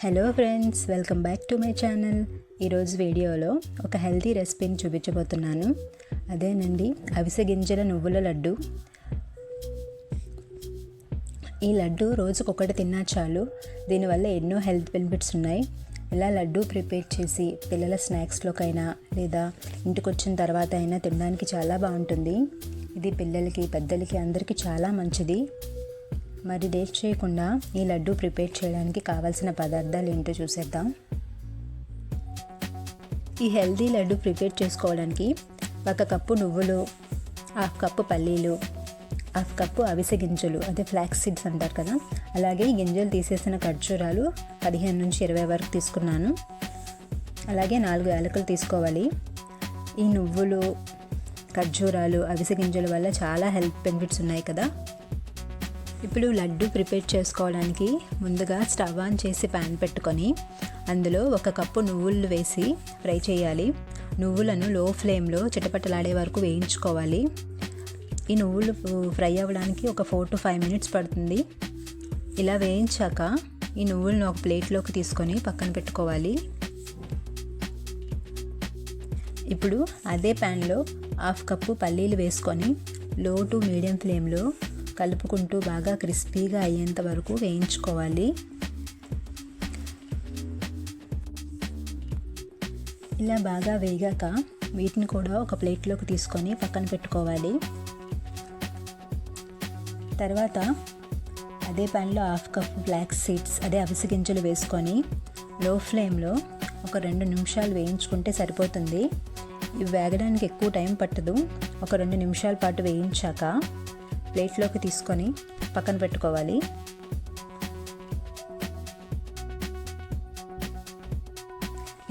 Hello friends, welcome back to my channel. ఈరోజు వీడియోలో ఒక హెల్తీ రెసిపీని చూపించబోతున్నాను. అదేనండి అవిసె గింజల నువ్వుల లడ్డు. ఈ లడ్డు రోజుకొకటి తిన్నా చాలు. దీనివల్ల ఎన్నో హెల్త్ బెనిఫిట్స్ ఉన్నాయి. ఇలా లడ్డు ప్రిపేర్ చేసి పిల్లల స్నాక్స్లోకైనా లేదా ఇంటికి వచ్చిన తర్వాత అయినా తినడానికి చాలా బాగుంటుంది. ఇది పిల్లలకి పెద్దలకి అందరికీ చాలా మంచిది. మరి లేట్ చేయకుండా ఈ లడ్డు ప్రిపేర్ చేయడానికి కావాల్సిన పదార్థాలు ఏంటో చూసేద్దాం. ఈ హెల్తీ లడ్డు ప్రిపేర్ చేసుకోవడానికి 1 కప్పు నువ్వులు, 1/2 కప్పు పల్లీలు, 1/2 కప్పు అవిసె గింజలు, అదే ఫ్లాక్స్ సీడ్స్ అంటారు కదా, అలాగే గింజలు తీసేసిన ఖర్జూరాలు 15 నుంచి 20 వరకు తీసుకున్నాను. అలాగే 4 యాలకులు తీసుకోవాలి. ఈ నువ్వులు, ఖర్జూరాలు, అవిసె గింజల వల్ల చాలా హెల్త్ బెనిఫిట్స్ ఉన్నాయి కదా. ఇప్పుడు లడ్డు ప్రిపేర్ చేసుకోవడానికి ముందుగా స్టవ్ ఆన్ చేసి ప్యాన్ పెట్టుకొని అందులో 1 కప్పు నువ్వులు వేసి ఫ్రై చేయాలి. నువ్వులను లో ఫ్లేమ్లో చిటపటలాడే వరకు వేయించుకోవాలి. ఈ నువ్వులు ఫ్రై అవ్వడానికి ఒక 4 to 5 మినిట్స్ పడుతుంది. ఇలా వేయించాక ఈ నువ్వులను ఒక ప్లేట్లోకి తీసుకొని పక్కన పెట్టుకోవాలి. ఇప్పుడు అదే ప్యాన్లో 1/2 కప్పు పల్లీలు వేసుకొని లో టు మీడియం ఫ్లేమ్లో కలుపుకుంటూ బాగా క్రిస్పీగా అయ్యేంత వరకు వేయించుకోవాలి. ఇలా బాగా వేగాక వీటిని కూడా ఒక ప్లేట్లోకి తీసుకొని పక్కన పెట్టుకోవాలి. తర్వాత అదే ప్యాన్లో 1/2 కప్పు ఫ్లాక్స్ సీడ్స్, అదే అవిసె గింజలు వేసుకొని లో ఫ్లేమ్లో ఒక 2 నిమిషాలు వేయించుకుంటే సరిపోతుంది. ఇవి వేగడానికి ఎక్కువ టైం పట్టదు. ఒక 2 నిమిషాల పాటు వేయించాక ప్లేట్లోకి తీసుకొని పక్కన పెట్టుకోవాలి.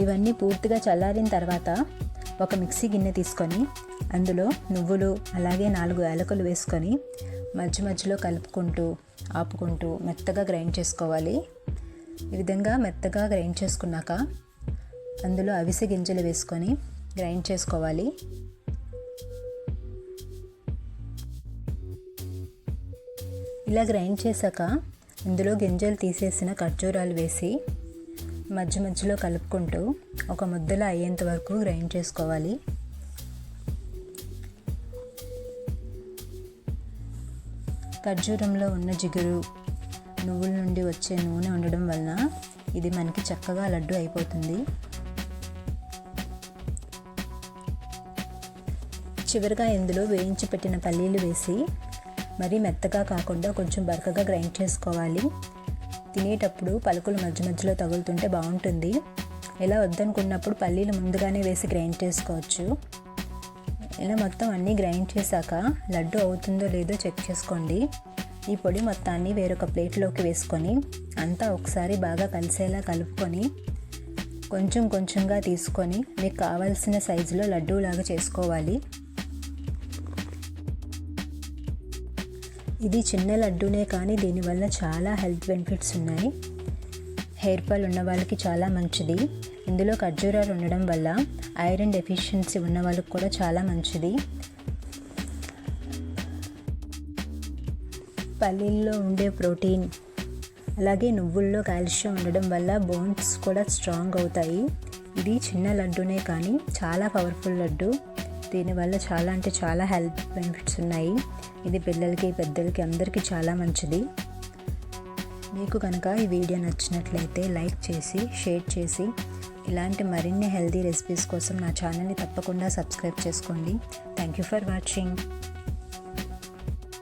ఇవన్నీ పూర్తిగా చల్లారిన తర్వాత ఒక మిక్సీ గిన్నె తీసుకొని అందులో నువ్వులు అలాగే 4 యాలకులు వేసుకొని మధ్య మధ్యలో కలుపుకుంటూ ఆపుకుంటూ మెత్తగా గ్రైండ్ చేసుకోవాలి. ఈ విధంగా మెత్తగా గ్రైండ్ చేసుకున్నాక అందులో అవిసె గింజలు వేసుకొని గ్రైండ్ చేసుకోవాలి. ఇలా గ్రైండ్ చేశాక ఇందులో గింజలు తీసేసిన ఖర్జూరాలు వేసి మధ్య మధ్యలో కలుపుకుంటూ ఒక ముద్దలా అయ్యేంత వరకు గ్రైండ్ చేసుకోవాలి. ఖర్జూరంలో ఉన్న జిగురు, నువ్వుల నుండి వచ్చే నూనె ఉండడం వలన ఇది మనకి చక్కగా లడ్డు అయిపోతుంది. చివరిగా ఇందులో వేయించి పెట్టిన పల్లీలు వేసి మరీ మెత్తగా కాకుండా కొంచెం బరకగా గ్రైండ్ చేసుకోవాలి. తినేటప్పుడు పలుకులు మధ్య మధ్యలో తగులుతుంటే బాగుంటుంది. ఇలా వద్దనుకున్నప్పుడు పల్లీలు ముందుగానే వేసి గ్రైండ్ చేసుకోవచ్చు. ఇలా మొత్తం అన్నీ గ్రైండ్ చేశాక లడ్డు అవుతుందో లేదో చెక్ చేసుకోండి. ఈ పొడి మొత్తాన్ని వేరొక ప్లేట్లోకి వేసుకొని అంతా ఒకసారి బాగా కలిసేలా కలుపుకొని కొంచెం కొంచెంగా తీసుకొని మీకు కావాల్సిన సైజులో లడ్డూలాగా చేసుకోవాలి. ఇది చిన్న లడ్డూనే కానీ దీనివల్ల చాలా హెల్త్ బెనిఫిట్స్ ఉన్నాయి. హెయిర్ ఫాల్ ఉన్న వాళ్ళకి చాలా మంచిది. ఇందులో ఖర్జూరాలు ఉండడం వల్ల ఐరన్ డెఫిషియన్సీ ఉన్న వాళ్ళకి కూడా చాలా మంచిది. పల్లీల్లో ఉండే ప్రోటీన్ అలాగే నువ్వుల్లో కాల్షియం ఉండడం వల్ల బోన్స్ కూడా స్ట్రాంగ్ అవుతాయి. ఇది చిన్న లడ్డూనే కానీ చాలా పవర్ఫుల్ లడ్డు. దీనివల్ల చాలా అంటే చాలా హెల్త్ బెనిఫిట్స్ ఉన్నాయి. ఇది పిల్లలకి పెద్దలకి అందరికీ చాలా మంచిది. మీకు కనుక ఈ వీడియో నచ్చినట్లయితే లైక్ చేసి షేర్ చేసి ఇలాంటి మరిన్ని హెల్తీ రెసిపీస్ కోసం నా ఛానల్ని తప్పకుండా సబ్స్క్రైబ్ చేసుకోండి. Thank you for watching.